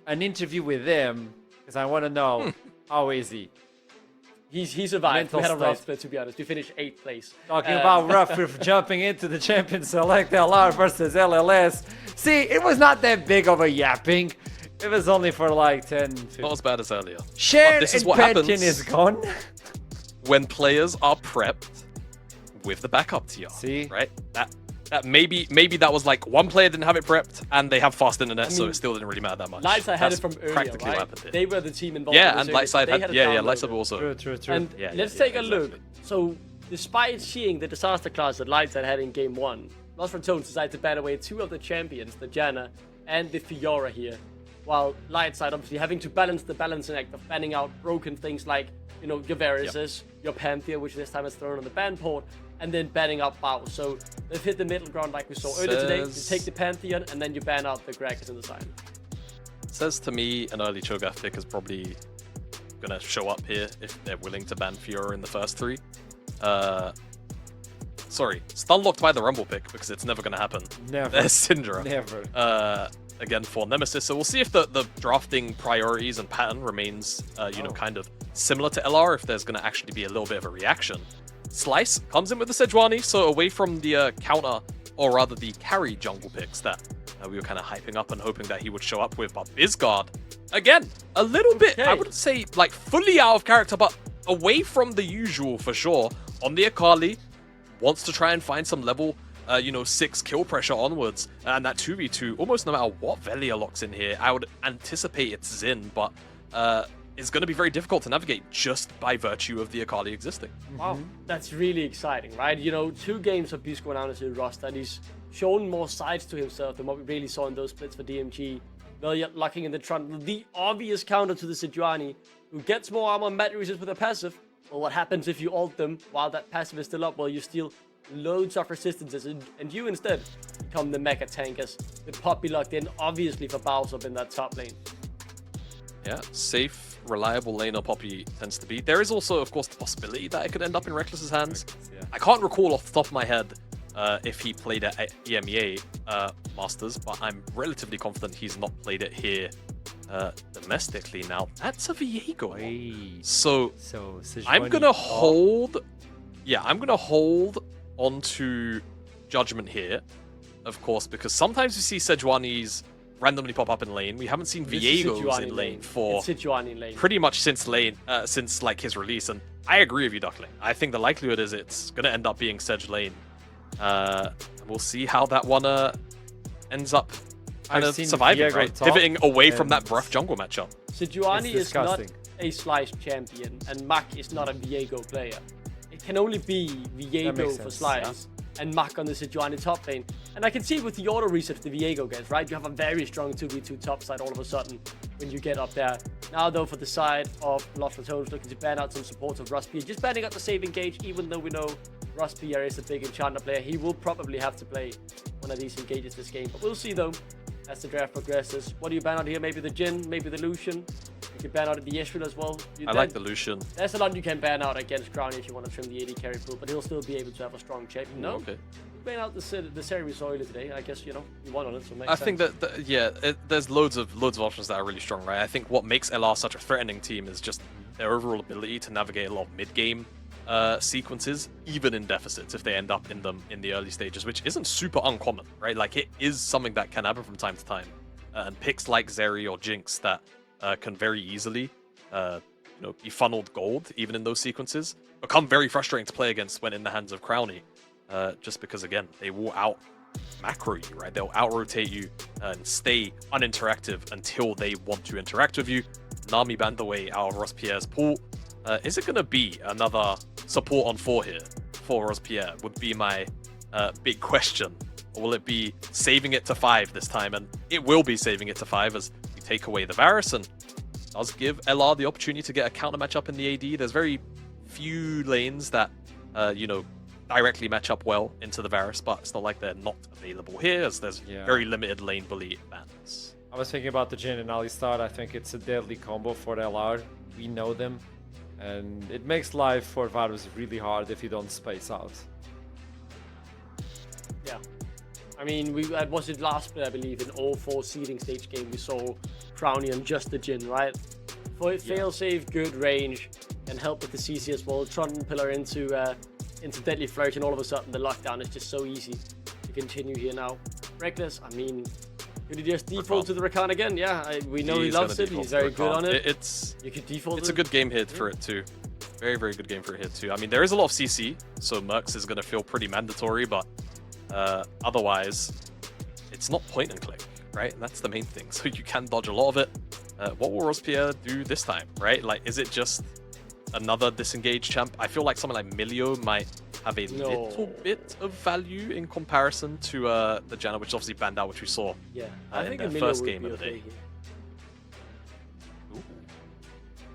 an interview with him because I want to know how is he. He survived. Mental We had a rough state. split, to be honest. We finished 8th place. Talking about rough with jumping into the Champion Select LR versus LLS. See, it was not that big of a yapping. It was only for like 10, 15. Not as bad as earlier. Shared this is and what Pension happens. is gone. When players are prepped with the backup TR. See? Right? That maybe that was like one player didn't have it prepped and they have fast internet, so it still didn't really matter that much. Lightside had That's it from earlier, practically what right? happened here. They were the team involved. Yeah, in and this early, Lightside so they had it Lightside downloaded. also. True. And let's take a look. So, despite seeing the disaster class that Lightside had in Game 1, Ratones decided to ban away 2 of the champions, the Janna and the Fiora here. While Lightside obviously having to balance the balancing act of banning out broken things like, you know, your Varus's, your Pantheon, which this time is thrown on the ban port, and then banning out Bao. So they've hit the middle ground like we saw earlier today. You take the Pantheon and then you ban out the Gragas in the side. Says to me an early Cho'Gath pick is probably gonna show up here if they're willing to ban Fiora in the first 3. Sorry, stun locked by the Rumble pick because it's never gonna happen. Never. There's Syndra. Never. Again for Nemesis, so we'll see if the drafting priorities and pattern remains, you know, kind of similar to LR, if there's gonna actually be a little bit of a reaction. Slice comes in with the Sejuani, so away from the counter, or rather the carry jungle picks that we were kind of hyping up and hoping that he would show up with. But Bizguard, again, a little bit, I wouldn't say like fully out of character, but away from the usual for sure. On the Akali, wants to try and find some level, you know, 6 kill pressure onwards. And that 2v2, almost no matter what Velia locks in here, I would anticipate it's Xin, but it's going to be very difficult to navigate just by virtue of the Akali existing. Wow, that's really exciting, right? You know, 2 games of Beast going down into the roster, and he's shown more sides to himself than what we really saw in those splits for DMG. Velia locking in the trundle, the obvious counter to the Sejuani, who gets more armor and battery resist with a passive. Well, what happens if you ult them while that passive is still up? Well, you steal loads of resistances, and you instead become the mega tankers with Poppy locked in, obviously for Baus up in that top lane. Yeah, safe, reliable laner Poppy tends to be. There is also, of course, the possibility that it could end up in Reckless's hands. I can't recall off the top of my head if he played at EMEA Masters, but I'm relatively confident he's not played it here domestically. Now, that's a Viego. So I'm going to hold... Yeah, I'm going to hold onto Judgment here, of course, because sometimes you see Sejuani's randomly pop up in lane. We haven't seen Viego's in lane for pretty much since like his release, and I agree with you, Duckling. I think the likelihood is it's gonna end up being Sedge lane. We'll see how that one ends up kind of surviving, right? Pivoting away from that rough jungle matchup. Sejuani is not a Slice champion, and Mac is not a Viego player. It can only be Viego for Slice. And Mac on the Sejuani top lane. And I can see with the auto reset the Viego gets, right? You have a very strong 2v2 top side all of a sudden when you get up there. Now though, for the side of Ratones looking to ban out some supports of Ruspier, just banning out the save engage, even though we know Ruspier is a big enchanter player. He will probably have to play one of these engages this game. But we'll see though, as the draft progresses. What do you ban out here? Maybe the Jhin, maybe the Lucian. You can ban out the Yeshua as well. I like the Lucian. There's a lot you can ban out against Crowny if you want to trim the AD carry pool, but he'll still be able to have a strong champion. No, okay. Ban out the Seri we saw earlier today. I guess, you know, you won on it, so it makes I sense. think that, there's loads of options that are really strong, right? I think what makes LR such a threatening team is just their overall ability to navigate a lot of mid-game sequences, even in deficits, if they end up in them in the early stages, which isn't super uncommon, right? Like, it is something that can happen from time to time. And picks like Zeri or Jinx that can very easily you know, be funneled gold, even in those sequences, become very frustrating to play against when in the hands of Crowny. Just because, again, they will out-macro you, right? They'll out-rotate you and stay uninteractive until they want to interact with you. Nami banned away out of Rospierre's pool. Is it going to be another support on 4 here for Rospierre? Would be my big question. Or will it be saving it to 5 this time? And it will be saving it to 5 as we take away the Varus, and does give LR the opportunity to get a counter matchup in the AD. There's very few lanes that, you know, directly match up well into the Varus, but it's not like they're not available here, as there's very limited lane bully bans. I was thinking about the Jhin and Alistar. I think it's a deadly combo for the LR. We know them, and it makes life for Varus really hard if you don't space out. Yeah. I mean, was it last split, I believe, in all 4 seeding stage game we saw Crowny on just the Jhin, right? For fail safe, good range, and help with the CC as well. Tron pillar into Deadly Flourish, and all of a sudden the lockdown is just so easy to continue here now. Reckless, I mean, could he just default to the Rakan again? Yeah, we know he loves it. He's very good on it. You could default. It's a good game hit for it too. Very, very good game for a hit too. I mean, there is a lot of CC, so Mercs is going to feel pretty mandatory, but otherwise, it's not point and click, right? And that's the main thing. So you can dodge a lot of it. What will Robespierre do this time, right? Like, is it just another disengaged champ? I feel like someone like Milio might have a little bit of value in comparison to the Janna, which is obviously banned out, which we saw in the first game of the day.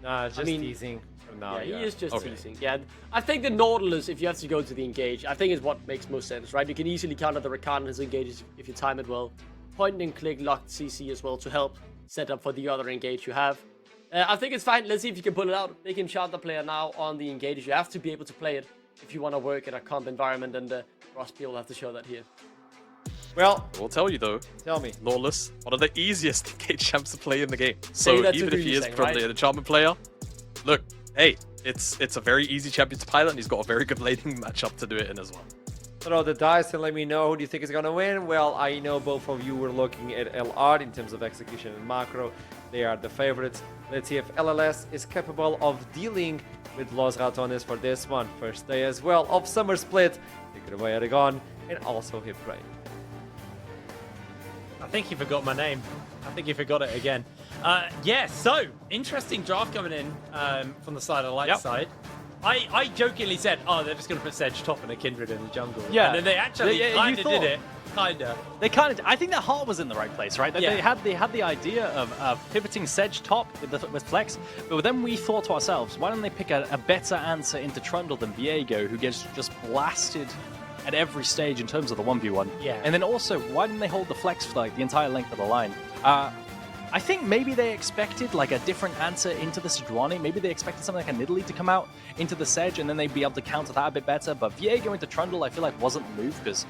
Nah, just teasing. No, he is just teasing. Yeah, I think the Nautilus, if you have to go to the engage, I think is what makes most sense, right? You can easily counter the Rakan and his engages if you time it well. Point and click, locked CC as well to help set up for the other engage you have. I think it's fine. Let's see if you can pull it out. They can chart the player now on the engage. You have to be able to play it if you want to work in a comp environment, and Robespierre will have to show that here. Well, we'll tell you though. Tell me. Nautilus, one of the easiest engage champs to play in the game. So even if he is probably an enchantment player, look, hey, it's a very easy champion to pilot, and he's got a very good laning matchup to do it in as well. Throw the dice and let me know who do you think is going to win. Well, I know both of you were looking at LR in terms of execution and macro. They are the favorites. Let's see if LLS is capable of dealing with Los Ratones for this one. First day as well of Summer Split. Take it away, Aragon, and also Hip Brain. I think you forgot my name. I think you forgot it again. Yeah, so interesting draft coming in from the side of Lightside. I jokingly said, oh, they're just going to put Sedge top and a Kindred in the jungle. Yeah. And then they actually kind of did it. They kind of. I think their heart was in the right place, right? They had the idea of pivoting Sedge top with Flex, but then we thought to ourselves, why don't they pick a better answer into Trundle than Viego, who gets just blasted at every stage in terms of the 1v1. Yeah. And then also, why didn't they hold the Flex for like the entire length of the line? I think maybe they expected like a different answer into the Sejuani. Maybe they expected something like a Nidalee to come out into the Sedge, and then they'd be able to counter that a bit better. But Viego into Trundle, I feel like wasn't the move, because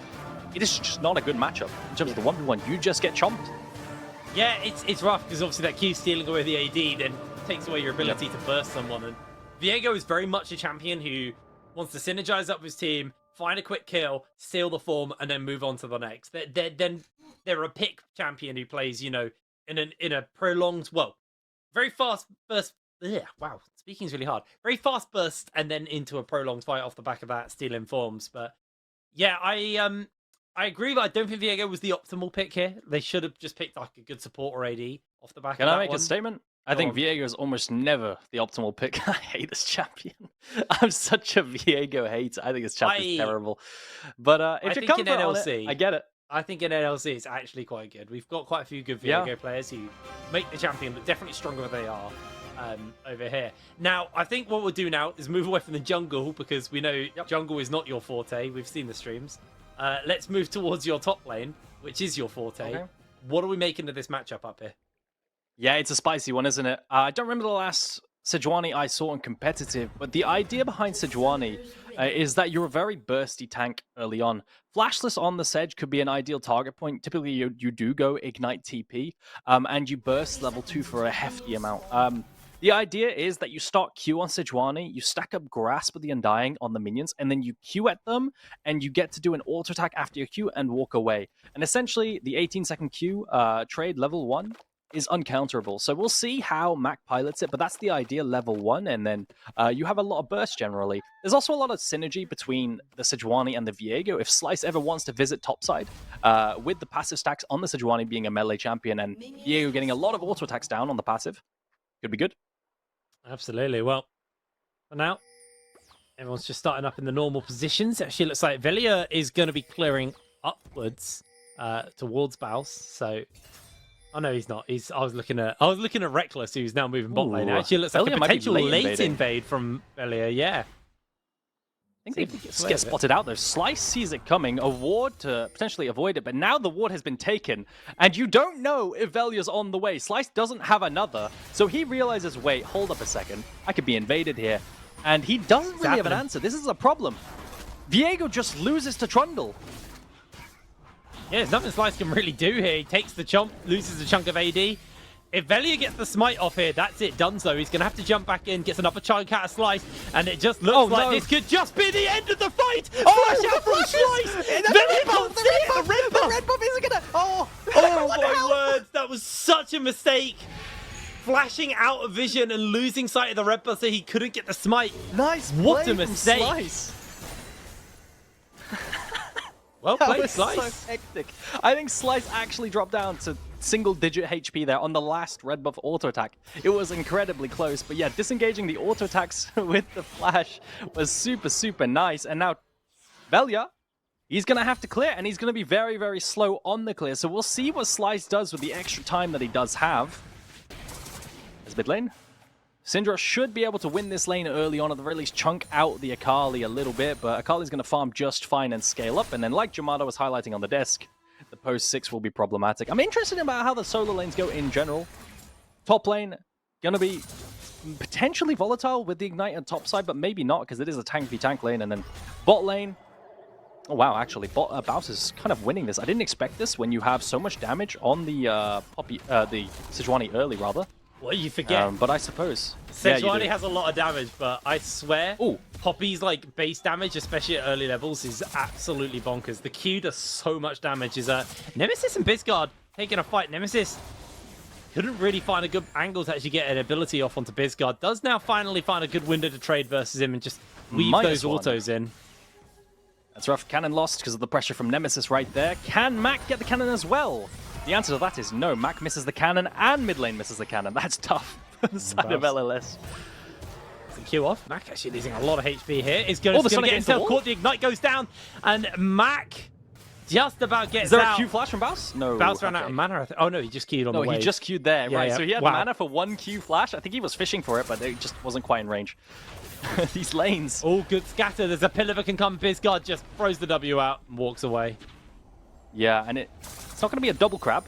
it is just not a good matchup in terms of the 1v1. You just get chomped. Yeah, it's rough, because obviously that Q stealing away the AD then takes away your ability to burst someone. And Viego is very much a champion who wants to synergize up his team, find a quick kill, steal the form, and then move on to the next. They're a pick champion who plays, you know, in a prolonged, well, very fast burst. Yeah, wow, speaking is really hard. Very fast burst, and then into a prolonged fight off the back of that, stealing forms. But yeah, I agree, but I don't think Viego was the optimal pick here. They should have just picked like a good support or AD off the back of that. Can I make a statement? I think Viego is almost never the optimal pick. I hate this champion. I'm such a Viego hater. I think this champion is terrible. But if it comes to NLC, I get it. I think in NLC it's actually quite good. We've got quite a few good Viego players who make the champion, but definitely stronger than they are over here. Now, I think what we'll do now is move away from the jungle, because we know jungle is not your forte. We've seen the streams. Let's move towards your top lane, which is your forte. Okay. What are we making of this matchup up here? Yeah, it's a spicy one, isn't it? I don't remember the last Sejuani I saw in competitive, but the idea behind Sejuani is that you're a very bursty tank early on. Flashless on the Sedge could be an ideal target point. Typically, you do go Ignite TP, and you burst level 2 for a hefty amount. The idea is that you start Q on Sejuani, you stack up Grasp with the Undying on the minions, and then you Q at them, and you get to do an auto attack after your Q and walk away. And essentially, the 18-second Q trade level 1 is uncounterable. So we'll see how Mac pilots it, but that's the idea level 1, and then you have a lot of burst generally. There's also a lot of synergy between the Sejuani and the Viego. If Slice ever wants to visit topside, with the passive stacks on the Sejuani being a melee champion and Viego getting a lot of auto attacks down on the passive, could be good. Absolutely. Well, for now, everyone's just starting up in the normal positions. Actually, it looks like Velia is going to be clearing upwards towards Baus. So, oh no, he's not. I was looking at Reckless, who's now moving bot lane. Actually, it looks like a potential late invade from Velia. Yeah. I think they get spotted out there. Slice sees it coming, a ward to potentially avoid it, but now the ward has been taken, and you don't know if Velia's on the way. Slice doesn't have another, so he realizes, wait, hold up a second, I could be invaded here. And he doesn't really have an answer. This is a problem. Viego just loses to Trundle. Yeah, there's nothing Slice can really do here. He takes the chomp, loses a chunk of AD. If Velia gets the smite off here, that's it, donezo. He's going to have to jump back in, gets another chunk out of Slice, and it just looks like this could just be the end of the fight! Flash out from Slice! Velia can't see it! The red buff isn't gonna... Oh my word! That was such a mistake! Flashing out of vision and losing sight of the red buff so he couldn't get the smite. Nice What play a mistake! from Slice. Well That played, was Slice. so hectic. I think Slice actually dropped down to single-digit HP there on the last red buff auto attack. It was incredibly close, but yeah, disengaging the auto attacks with the flash was super nice. And now Velia, he's going to have to clear, and he's going to be very slow on the clear. So we'll see what Slice does with the extra time that he does have. As mid lane, Syndra should be able to win this lane early on, at the very least chunk out the Akali a little bit, but Akali's going to farm just fine and scale up. And then like Jamato was highlighting on the desk, the post 6 will be problematic. I'm interested about how the solo lanes go in general. Top lane, going to be potentially volatile with the Ignite on top side, but maybe not, because it is a tank v tank lane. And then bot lane, oh wow, actually, Baus is kind of winning this. I didn't expect this when you have so much damage on the the Sejuani early, rather. What you forget? But I suppose Sejuani has a lot of damage, but I swear, Poppy's like base damage, especially at early levels, is absolutely bonkers. The Q does so much damage. Is Nemesis and Bizguard taking a fight. Nemesis couldn't really find a good angle to actually get an ability off onto Bizguard. Does now finally find a good window to trade versus him and just weave those autos in. That's rough. Cannon lost because of the pressure from Nemesis right there. Can Mac get the cannon as well? The answer to that is no. Mac misses the cannon and mid lane misses the cannon. That's tough for the side of LLS. The Q off. Mac actually losing a lot of HP here. Is going to get himself caught. The Ignite goes down, and Mac just about gets out. Is there a Q flash from Baus? No. Baus ran out of mana. Oh no, he just queued on the wave. No, he just queued there. Yeah, right, yeah. So he had mana for one Q flash. I think he was fishing for it, but it just wasn't quite in range. These lanes. All good scatter. There's a pillar that can come. Bizguard just throws the W out and walks away. Yeah, and it's not going to be a double crab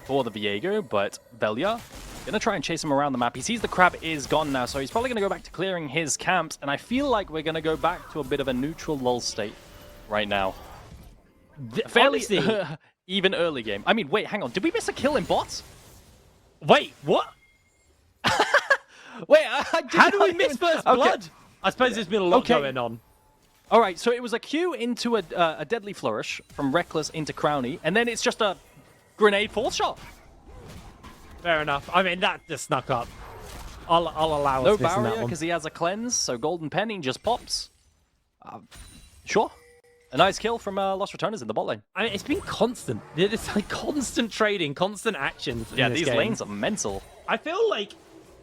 for the Viego, but Velia going to try and chase him around the map. He sees the crab is gone now, so he's probably going to go back to clearing his camps, and I feel like we're going to go back to a bit of a neutral lull state right now. Fairly even early game. I mean, wait, hang on. Did we miss a kill in bot? Wait, what? Wait, how do we miss first blood? I suppose there's been a lot going on. All right, so it was a Q into a Deadly Flourish from Reckless into Crowny, and then it's just a grenade fourth shot. Fair enough. I mean, that just snuck up. I'll allow us missing that one. No barrier because he has a cleanse, so Golden Penny just pops. Sure. A nice kill from Lost Ratones in the bot lane. I mean, it's been constant. It's like constant trading, constant actions. Yeah, these lanes are mental. I feel like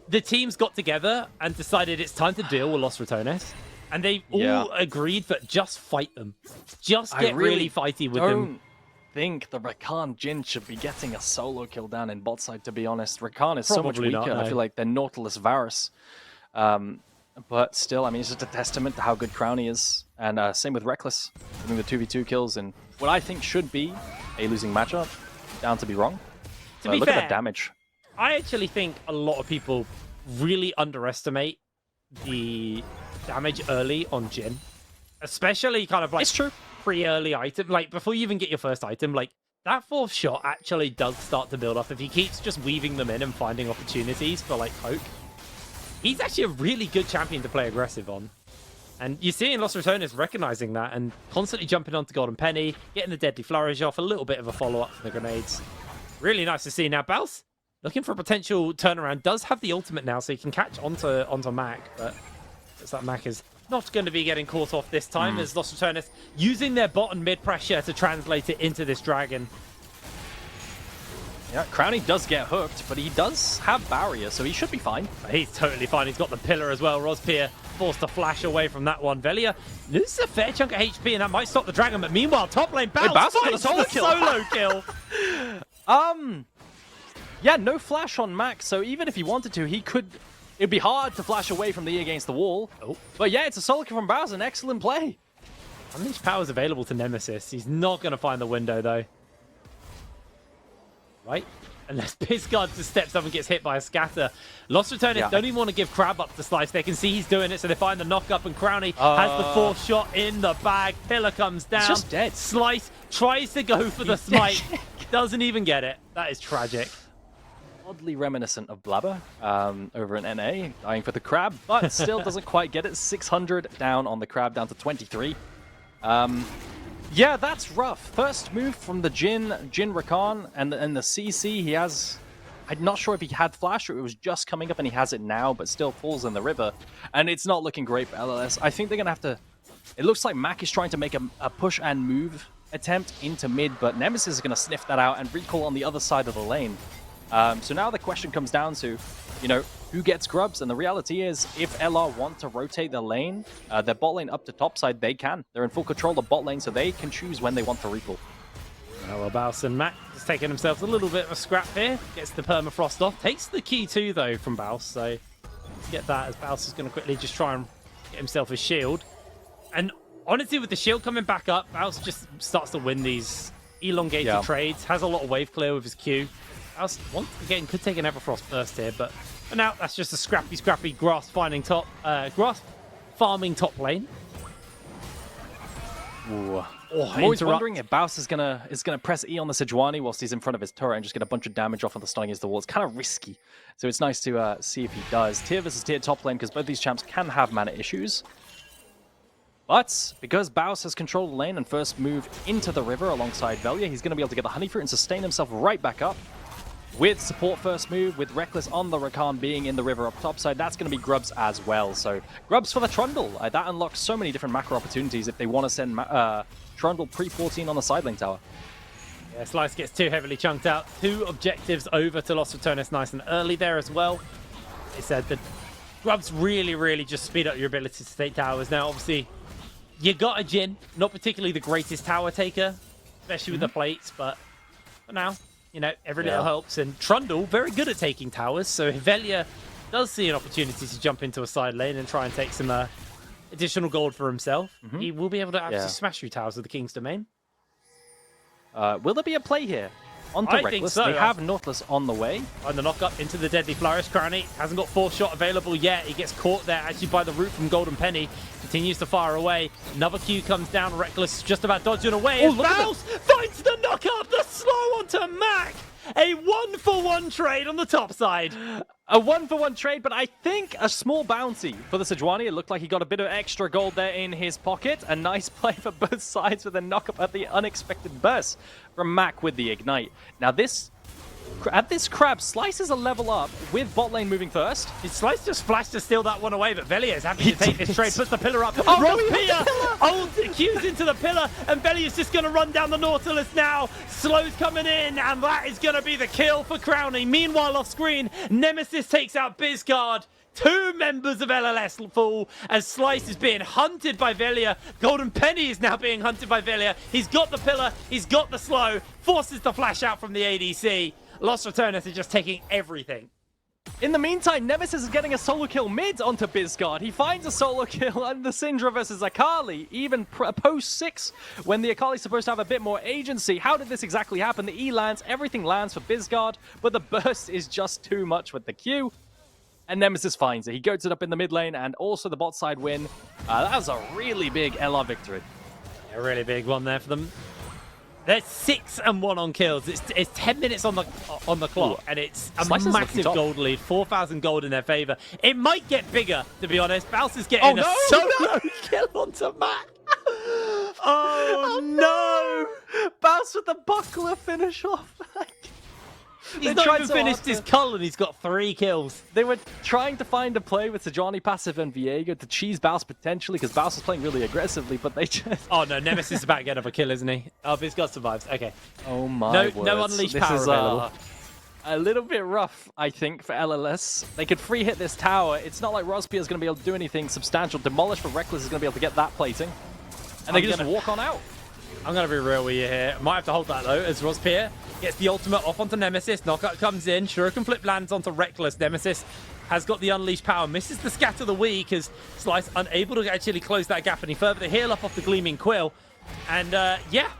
the teams got together and decided it's time to deal with Lost Ratones. And they all agreed that just fight them. Just get really fighty with them. I think the Rakan Jhin should be getting a solo kill down in bot side, to be honest. Rakan is so much weaker. Not, no. I feel like they're Nautilus Varus. But still, I mean, it's just a testament to how good Crowny is. And same with Reckless, doing the 2v2 kills in what I think should be a losing matchup. Down to be wrong. To be look fair, at the damage. I actually think a lot of people really underestimate the damage early on Jhin. Especially kind of like it's true. Pre-early item. Like, before you even get your first item, like, that fourth shot actually does start to build up. If he keeps just weaving them in and finding opportunities for, like, poke, he's actually a really good champion to play aggressive on. And you're seeing Lost Ratones recognizing that and constantly jumping onto Golden Penny, getting the Deadly Flourish off, a little bit of a follow-up from the grenades. Really nice to see. Now, Baus, looking for a potential turnaround, does have the ultimate now, so he can catch onto Mac, but looks like Mac is not going to be getting caught off this time as Lost Ratones using their bot and mid pressure to translate it into this dragon. Yeah, Crowny does get hooked, but he does have barrier, so he should be fine. He's totally fine. He's got the pillar as well. Rospier forced to flash away from that one. Velia loses a fair chunk of HP, and that might stop the dragon. But meanwhile, top lane, Baus finds the solo kill. Yeah, no flash on Max, so even if he wanted to, he could... It'd be hard to flash away from the against the wall. But yeah, it's a solo kill from Baus, an excellent play. Unleash power is available to Nemesis. He's not going to find the window, though. Right? unless Biscard just steps up and gets hit by a scatter. Lost Ratones don't even want to give Crab up to Slice. They can see he's doing it, so they find the knock-up, and Crowny has the fourth shot in the bag. Pillar comes down. He's just dead. Slice tries to go for the smite. Doesn't even get it. That is tragic. Oddly reminiscent of Blabber over in NA, dying for the Crab, but still doesn't quite get it. 600 down on the Crab, down to 23. Yeah, that's rough. First move from the Jin Rakan, and the CC he has. I'm not sure if he had flash or it was just coming up and he has it now, but still falls in the river. And it's not looking great for LLS. I think they're going to have to... It looks like Mac is trying to make a push and move attempt into mid, but Nemesis is going to sniff that out and recall on the other side of the lane. So now the question comes down to, you know, who gets grubs? And the reality is, if LR want to rotate the lane, their bot lane up to top side, they can. They're in full control of bot lane, so they can choose when they want to recall. Well, Baus and Mac just taking themselves a little bit of a scrap here. Gets the permafrost off. Takes the key too, though, from Baus. So let's get that, as Baus is going to quickly just try and get himself a shield. And honestly, with the shield coming back up, Baus just starts to win these elongated trades. Has a lot of wave clear with his Q. Baus, once again, could take an Everfrost first here, but for now, that's just a scrappy grass farming top lane. Ooh. I'm always wondering if Baus is gonna press E on the Sejuani whilst he's in front of his turret and just get a bunch of damage off of the stunning against the wall. It's kind of risky, so it's nice to see if he does. Tier versus tier top lane, because both these champs can have mana issues. But because Baus has controlled the lane and first move into the river alongside Velia, he's going to be able to get the Honey Fruit and sustain himself right back up. With support first move, with Reckless on the Rakan being in the river up top side, that's going to be Grubs as well. So Grubs for the Trundle. That unlocks so many different macro opportunities if they want to send Trundle pre-14 on the side lane tower. Yeah, Slice gets too heavily chunked out. 2 objectives over to Lost Ratones nice and early there as well. They said that Grubs really just speed up your ability to take towers. Now, obviously, you got a Jin, not particularly the greatest tower taker, especially with the plates, but for now, you know, every little helps. And Trundle, very good at taking towers, so if Velia does see an opportunity to jump into a side lane and try and take some additional gold for himself, he will be able to absolutely smash through towers of the King's Domain. Will there be a play here? Onto I Reckless. think so. They have Nautilus on the way. On the knock-up into the Deadly Flourish. Crowny hasn't got 4th shot available yet. He gets caught there actually by the root from Golden Penny. Continues to fire away. Another Q comes down. Reckless just about dodging away. Oh, Baus finds the knock-up. The slow onto Mac. A 1-for-1 trade on the top side. A 1-for-1 trade, but I think a small bounty for the Sejuani. It looked like he got a bit of extra gold there in his pocket. A nice play for both sides with a knock-up at the unexpected burst from Mac with the Ignite. Now at this Crab, Slice is a level up with bot lane moving first. Slice just flashed to steal that one away, but Velia is happy to take this trade, puts the pillar up. Oh, Rospia cues into the pillar, and Velia's just going to run down the Nautilus now. Slow's coming in, and that is going to be the kill for Crowny. Meanwhile, off screen, Nemesis takes out Bizguard. 2 members of LLS fall as Slice is being hunted by Velia. Golden Penny is now being hunted by Velia. He's got the pillar, he's got the slow, forces the flash out from the ADC. Lost Ratones are just taking everything. In the meantime, Nemesis is getting a solo kill mid onto Bizguard. He finds a solo kill on the Syndra versus Akali, even post-6, when the Akali's supposed to have a bit more agency. How did this exactly happen? The E lands, everything lands for Bizguard, but the burst is just too much with the Q. And Nemesis finds it. He goats it up in the mid lane, and also the bot side win. That was a really big LR victory. A really big one there for them. They're 6-1 on kills. It's 10 minutes on the clock, and it's a massive gold lead. 4,000 gold in their favor. It might get bigger, to be honest. Baus is getting a solo kill onto Mac. Oh no! Baus with the buckler finish off. He's not even finished his cull and he's got 3 kills. They were trying to find a play with Sejuani passive and Viego to cheese Baus potentially, because Baus is playing really aggressively, but they just... Oh no, Nemesis is about to get another kill, isn't he? Oh, Bizguard survives. Okay. Oh my words. No unleashed power available. A little bit rough, I think, for LLS. They could free hit this tower. It's not like Rospia is going to be able to do anything substantial. Demolish for Reckless is going to be able to get that plating. And they can just walk on out. I'm going to be real with you here. Might have to hold that, though, as Rospia gets the ultimate off onto Nemesis. Knockout comes in. Shuriken flip lands onto Reckless. Nemesis has got the unleashed power. Misses the scatter of the week as Slice unable to actually close that gap any further. The heal up off the Gleaming Quill. And, yeah,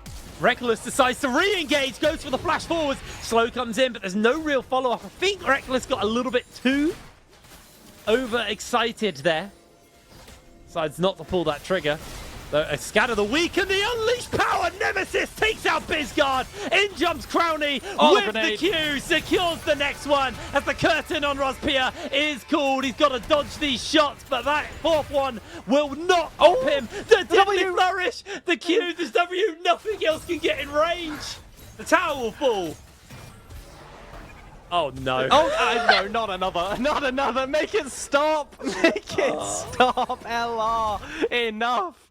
Reckless decides to re-engage, goes for the flash forwards. Slow comes in, but there's no real follow-up. I think Reckless got a little bit too overexcited there. Decides not to pull that trigger. A scatter the weak and the unleashed power. Nemesis takes out Bizguard. In jumps Crowny with the Q. Secures the next one as the curtain on Rospia is called. He's got to dodge these shots, but that fourth one will not up him. The deadly flourish. The Q, the W, nothing else can get in range. The tower will fall. Oh no. Oh, no, not another. Not another. Make it stop. Make it stop, LR. Enough.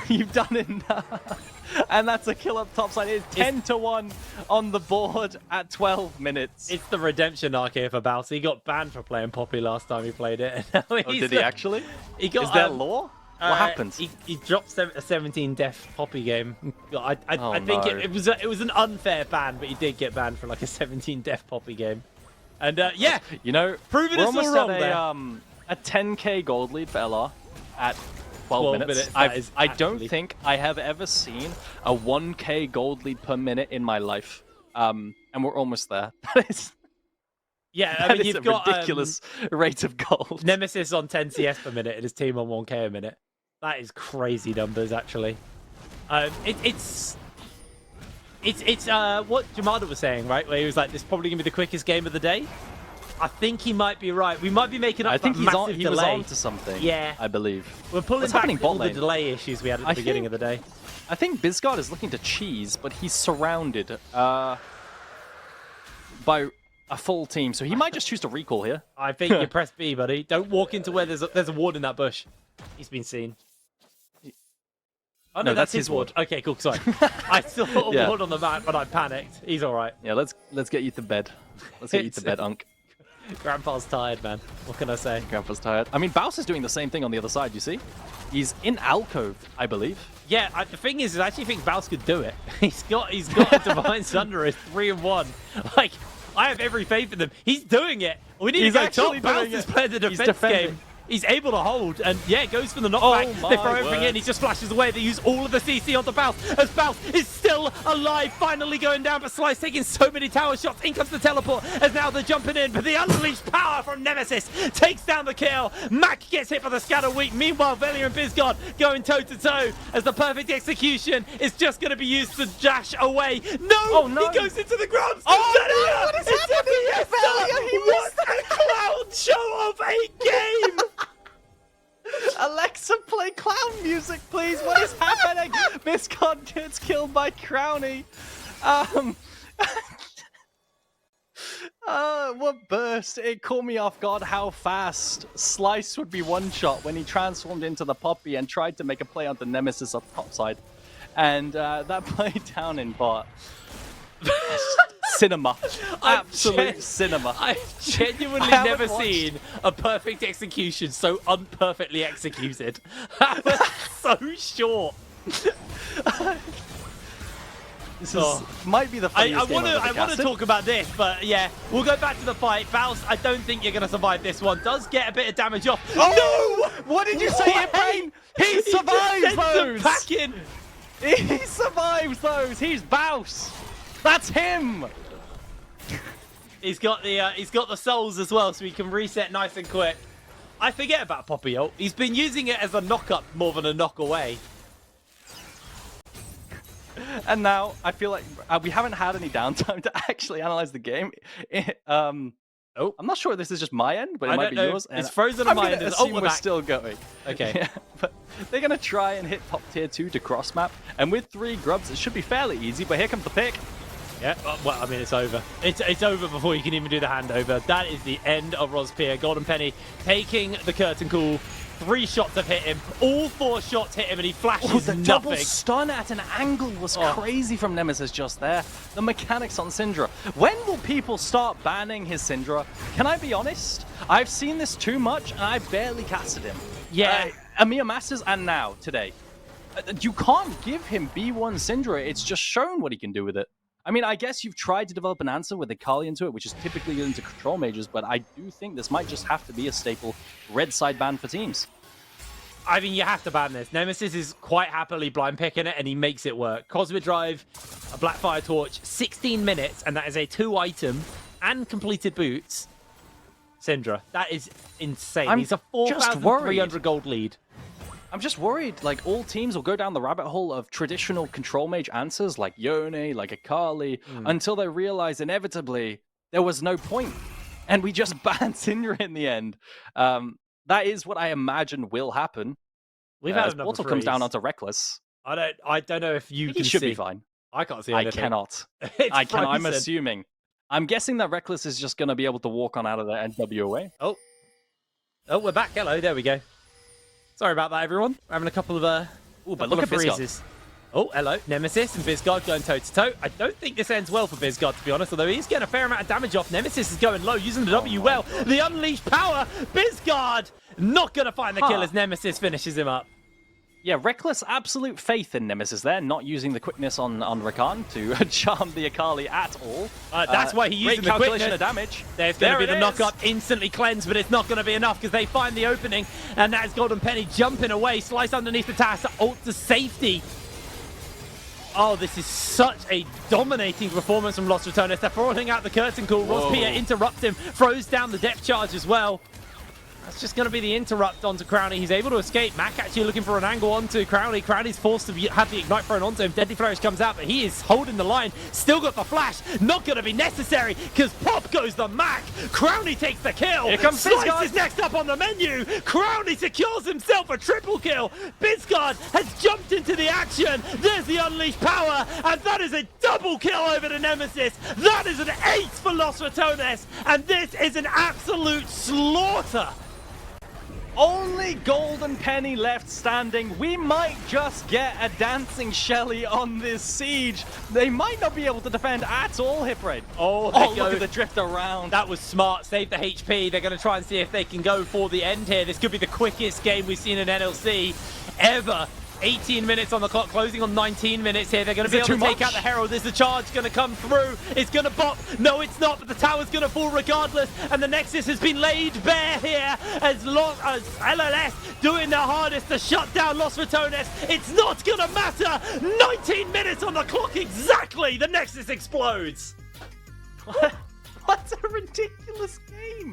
You've done enough. And that's a kill up topside. It's 10-1 on the board at 12 minutes. It's the redemption arc here for Baus. He got banned for playing Poppy last time he played it. Did he actually? He got, Is there lore? What happened? He dropped a 17 death Poppy game. I think it was an unfair ban, but he did get banned for like a 17 death Poppy game. And yeah, you know, proving us all wrong there. A 10k gold lead for LR at 12 minutes. I don't think I have ever seen a 1k gold lead per minute in my life. And we're almost there. Yeah, I mean, you've got a ridiculous rate of gold. Nemesis on 10 CS per minute and his team on 1k a minute. That is crazy numbers, actually. It's what Jamada was saying, right? Where he was like, "This is probably gonna be the quickest game of the day." I think he might be right. We might be making up. I think he was on to something. Yeah, I believe. We're pulling back all the delay issues we had at the beginning of the day. I think Bizguard is looking to cheese, but he's surrounded by a full team, so he might just choose to recall here. I think you press B, buddy. Don't walk into where there's a ward in that bush. He's been seen. Oh, no, that's his ward. Okay, cool. Sorry. I saw a ward on the map, but I panicked. He's all right. Yeah, let's get you to bed. Let's get you to bed, Unk. Grandpa's tired, man. What can I say? Grandpa's tired. I mean, Baus is doing the same thing on the other side, you see? He's in alcove, I believe. Yeah, the thing is I actually think Baus could do it. He's got a Divine Sunder is 3-1. Like, I have every faith in them. He's doing it. We need to go top. Baus is playing the defense game. He's able to hold, and yeah, goes for the knockback. They throw everything in. He just flashes away. They use all of the CC onto Baus, as Baus is still alive, finally going down, but Slice taking so many tower shots. In comes the teleport, as now they're jumping in, but the unleashed power from Nemesis takes down the kill. Mac gets hit by the scatter weak. Meanwhile, Velia and Bizguard going toe-to-toe, as the perfect execution is just going to be used to dash away. No! He goes into the grubs! Oh, no! What is happening? What a clown show of a game! Alexa, play clown music, please. What is happening? Bizguard gets killed by Crowny. What burst? It caught me off guard how fast Slice would be one-shot when he transformed into the Poppy and tried to make a play on the Nemesis up topside. And that played down in bot. Cinema. Absolute cinema. I've genuinely never seen a perfect execution so unperfectly executed. That was so short. This might be the funniest game I want to talk about this, but yeah, we'll go back to the fight. Baus, I don't think you're going to survive this one. Does get a bit of damage off. Oh! No! What did you say, Brain? He survives those! Back in. He survives those! He's Baus! That's him! He's got the souls as well, so he can reset nice and quick. I forget about Poppy ult. He's been using it as a knock-up more than a knock-away. And now, I feel like we haven't had any downtime to actually analyze the game. I'm not sure if this is just my end, but it might be yours. It's frozen on my end. We're still going. Okay. Yeah, but they're going to try and hit top tier 2 to cross map. And with 3 grubs, it should be fairly easy, but here comes the pick. Yeah, well, I mean, it's over. It's over before you can even do the handover. That is the end of Rospia. Golden Penny taking the curtain call. 3 shots have hit him. All 4 shots hit him, and he flashes the nothing. Double stun at an angle was crazy from Nemesis just there. The mechanics on Syndra. When will people start banning his Syndra? Can I be honest? I've seen this too much, and I barely casted him. Yeah. Amir Masters and now, today. You can't give him B1 Syndra. It's just shown what he can do with it. I mean, I guess you've tried to develop an answer with Akali into it, which is typically into control mages, but I do think this might just have to be a staple red side ban for teams. I mean, you have to ban this. Nemesis is quite happily blind picking it, and he makes it work. Cosmic Drive, a Blackfire Torch, 16 minutes, and that is a 2-item and completed boots. Syndra, that is insane. He's a 4,300 gold lead. I'm just worried, like, all teams will go down the rabbit hole of traditional control mage answers, like Yone, like Akali, until they realize inevitably there was no point. And we just banned Syndra in the end. That is what I imagine will happen. We've had Portal comes down onto Reckless. I don't know if you can He should see. be fine. I can't see anything. I cannot. It's I'm frozen. assuming. I'm guessing that Reckless is just going to be able to walk on out of the NWA. Oh, we're back. Hello, there we go. Sorry about that, everyone. We're having a couple of but look at freezes. Oh, hello, Nemesis and Vizgard going toe-to-toe. I don't think this ends well for Vizgard, to be honest, although he's getting a fair amount of damage off. Nemesis is going low, using the W well. The unleashed power. Vizgard not going to find the kill as Nemesis finishes him up. Yeah, reckless absolute faith in Nemesis there, not using the quickness on Rakan to charm the Akali at all. That's why he's using the calculation quickness. of damage. There's going to be the knock-up, instantly cleansed, but it's not going to be enough because they find the opening, and that's Golden Penny jumping away, slice underneath the tower to ult to safety. Oh, this is such a dominating performance from Los Ratones. They're throwing out the curtain call. Ross Pierre interrupts him, throws down the depth charge as well. That's just going to be the interrupt onto Crownie. He's able to escape. Mac actually looking for an angle onto Crownie. Crownie's forced to have the Ignite thrown onto him. Deadly Flourish comes out, but he is holding the line. Still got the flash. Not going to be necessary because pop goes the Mac. Crownie takes the kill. Here comes Slice is next up on the menu. Crownie secures himself a triple kill. Bizgard has jumped into the action. There's the unleashed power, and that is a double kill over the Nemesis. That is an ace for Los Ratones, and this is an absolute slaughter. Only Golden Penny left standing. We might just get a Dancing Shelly on this siege. They might not be able to defend at all, Hipraid. Oh, look at the drift around. That was smart. Save the HP. They're going to try and see if they can go for the end here. This could be the quickest game we've seen in NLC ever. 18 minutes on the clock, closing on 19 minutes here. They're going to be able to take out the Herald. Is the charge going to come through? It's going to bop. No, it's not, but the tower's going to fall regardless. And the Nexus has been laid bare here as LLS doing their hardest to shut down Los Ratones. It's not going to matter. 19 minutes on the clock exactly. The Nexus explodes. What a ridiculous game.